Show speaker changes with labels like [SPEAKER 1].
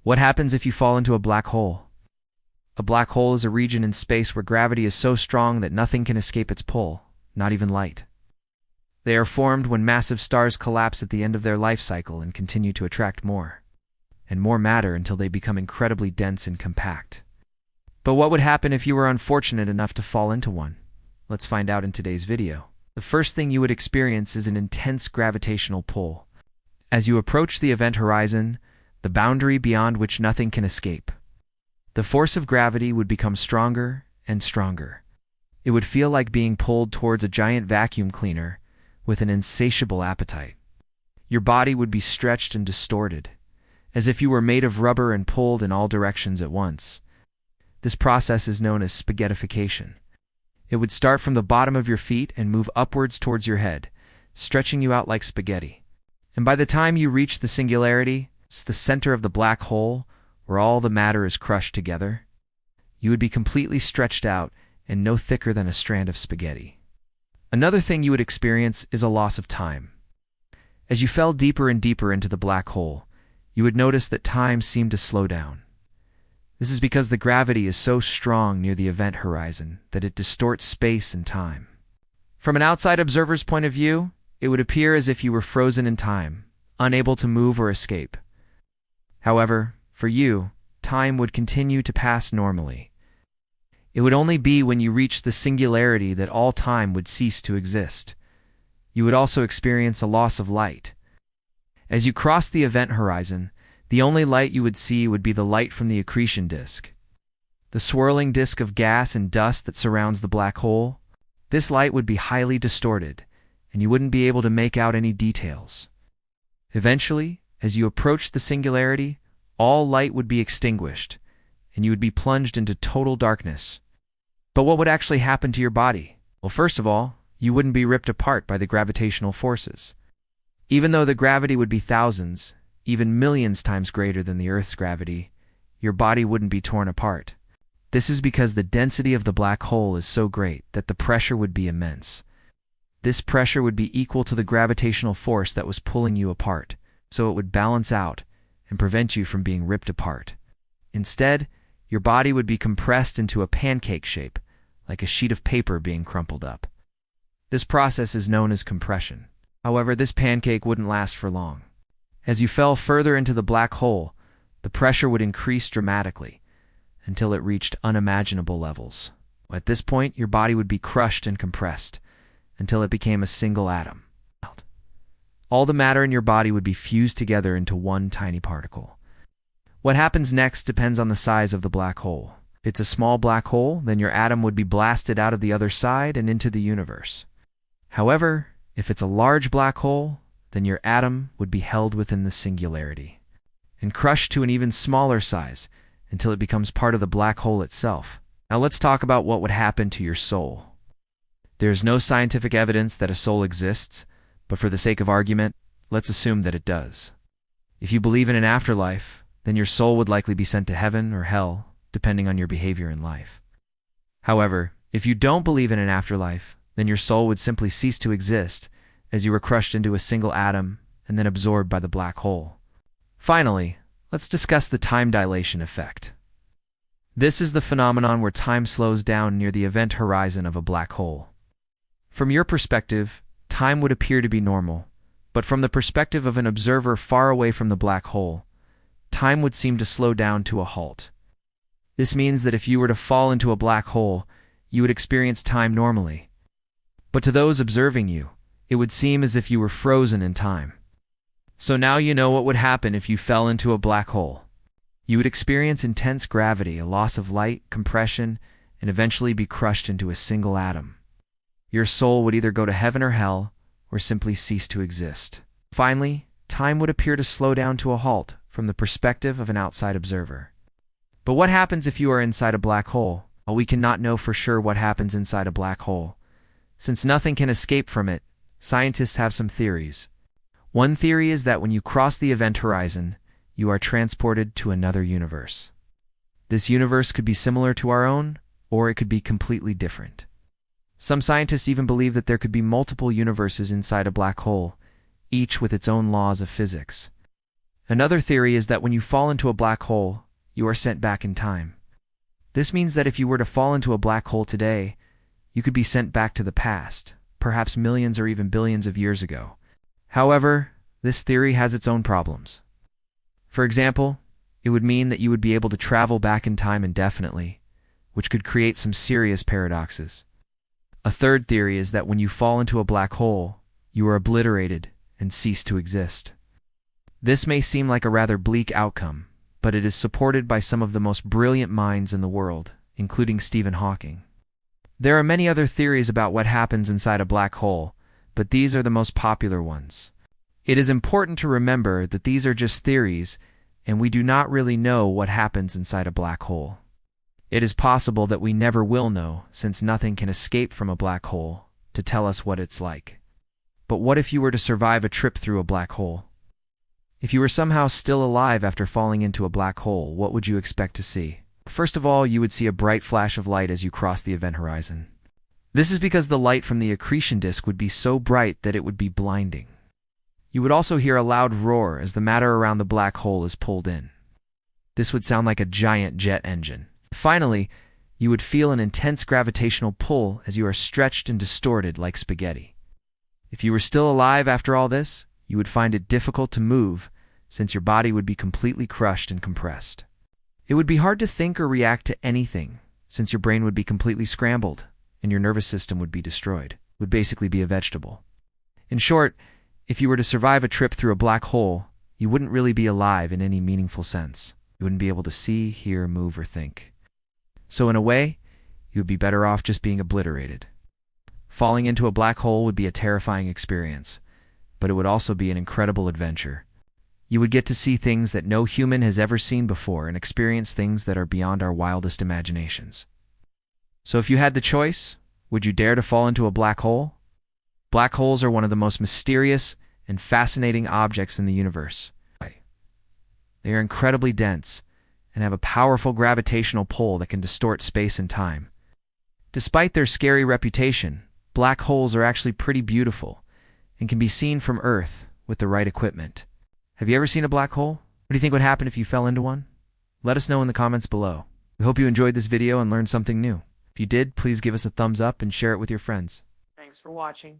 [SPEAKER 1] What happens if you fall into a black hole? A black hole is a region in space where gravity is so strong that nothing can escape its pull, not even light. They are formed when massive stars collapse at the end of their life cycle and continue to attract more and more matter until they become incredibly dense and compact. But what would happen if you were unfortunate enough to fall into one? Let's find out in today's video. The first thing you would experience is an intense gravitational pull. As you approach the event horizon, the boundary beyond which nothing can escape, the force of gravity would become stronger and stronger. It would feel like being pulled towards a giant vacuum cleaner with an insatiable appetite. Your body would be stretched and distorted, as if you were made of rubber and pulled in all directions at once. This process is known as spaghettification. It would start from the bottom of your feet and move upwards towards your head, stretching you out like spaghetti. And by the time you reach the singularity, it's the center of the black hole, where all the matter is crushed together, you would be completely stretched out and no thicker than a strand of spaghetti. Another thing you would experience is a loss of time. As you fell deeper and deeper into the black hole, you would notice that time seemed to slow down. This is because the gravity is so strong near the event horizon that it distorts space and time. From an outside observer's point of view, it would appear as if you were frozen in time, unable to move or escape. However, for you, time would continue to pass normally. It would only be when you reached the singularity that all time would cease to exist. You would also experience a loss of light. As you crossed the event horizon, the only light you would see would be the light from the accretion disk, the swirling disk of gas and dust that surrounds the black hole. This light would be highly distorted, and you wouldn't be able to make out any details. Eventually, as you approached the singularity, all light would be extinguished, and you would be plunged into total darkness. But what would actually happen to your body? Well, first of all, you wouldn't be ripped apart by the gravitational forces. Even though the gravity would be thousands, even millions times greater than the Earth's gravity, your body wouldn't be torn apart. This is because the density of the black hole is so great that the pressure would be immense. This pressure would be equal to the gravitational force that was pulling you apart, so it would balance out and prevent you from being ripped apart. Instead, your body would be compressed into a pancake shape, like a sheet of paper being crumpled up. This process is known as compression. However, this pancake wouldn't last for long. As you fell further into the black hole, the pressure would increase dramatically until it reached unimaginable levels. At this point, your body would be crushed and compressed until it became a single atom. All the matter in your body would be fused together into one tiny particle. What happens next depends on the size of the black hole. If it's a small black hole, then your atom would be blasted out of the other side and into the universe. However, if it's a large black hole, then your atom would be held within the singularity and crushed to an even smaller size until it becomes part of the black hole itself. Now let's talk about what would happen to your soul. There's no scientific evidence that a soul exists, but for the sake of argument, let's assume that it does. If you believe in an afterlife, then your soul would likely be sent to heaven or hell, depending on your behavior in life. However, if you don't believe in an afterlife, then your soul would simply cease to exist as you were crushed into a single atom and then absorbed by the black hole. Finally, let's discuss the time dilation effect. This is the phenomenon where time slows down near the event horizon of a black hole. From your perspective, time would appear to be normal, but from the perspective of an observer far away from the black hole, time would seem to slow down to a halt. This means that if you were to fall into a black hole, you would experience time normally. But to those observing you, it would seem as if you were frozen in time. So now you know what would happen if you fell into a black hole. You would experience intense gravity, a loss of light, compression, and eventually be crushed into a single atom. Your soul would either go to heaven or hell, or simply cease to exist. Finally, time would appear to slow down to a halt from the perspective of an outside observer. But what happens if you are inside a black hole? Well, we cannot know for sure what happens inside a black hole. Since nothing can escape from it, scientists have some theories. One theory is that when you cross the event horizon, you are transported to another universe. This universe could be similar to our own, or it could be completely different. Some scientists even believe that there could be multiple universes inside a black hole, each with its own laws of physics. Another theory is that when you fall into a black hole, you are sent back in time. This means that if you were to fall into a black hole today, you could be sent back to the past, perhaps millions or even billions of years ago. However, this theory has its own problems. For example, it would mean that you would be able to travel back in time indefinitely, which could create some serious paradoxes. A third theory is that when you fall into a black hole, you are obliterated and cease to exist. This may seem like a rather bleak outcome, but it is supported by some of the most brilliant minds in the world, including Stephen Hawking. There are many other theories about what happens inside a black hole, but these are the most popular ones. It is important to remember that these are just theories, and we do not really know what happens inside a black hole. It is possible that we never will know, since nothing can escape from a black hole to tell us what it's like. But what if you were to survive a trip through a black hole? If you were somehow still alive after falling into a black hole, what would you expect to see? First of all, you would see a bright flash of light as you cross the event horizon. This is because the light from the accretion disk would be so bright that it would be blinding. You would also hear a loud roar as the matter around the black hole is pulled in. This would sound like a giant jet engine. Finally, you would feel an intense gravitational pull as you are stretched and distorted like spaghetti. If you were still alive after all this, you would find it difficult to move, since your body would be completely crushed and compressed. It would be hard to think or react to anything, since your brain would be completely scrambled, and your nervous system would be destroyed. It would basically be a vegetable. In short, if you were to survive a trip through a black hole, you wouldn't really be alive in any meaningful sense. You wouldn't be able to see, hear, move, or think. So in a way, you would be better off just being obliterated. Falling into a black hole would be a terrifying experience, but it would also be an incredible adventure. You would get to see things that no human has ever seen before and experience things that are beyond our wildest imaginations. So if you had the choice, would you dare to fall into a black hole? Black holes are one of the most mysterious and fascinating objects in the universe. They are incredibly dense and have a powerful gravitational pull that can distort space and time. Despite their scary reputation, black holes are actually pretty beautiful and can be seen from Earth with the right equipment. Have you ever seen a black hole? What do you think would happen if you fell into one? Let us know in the comments below. We hope you enjoyed this video and learned something new. If you did, please give us a thumbs up and share it with your friends.
[SPEAKER 2] Thanks for watching.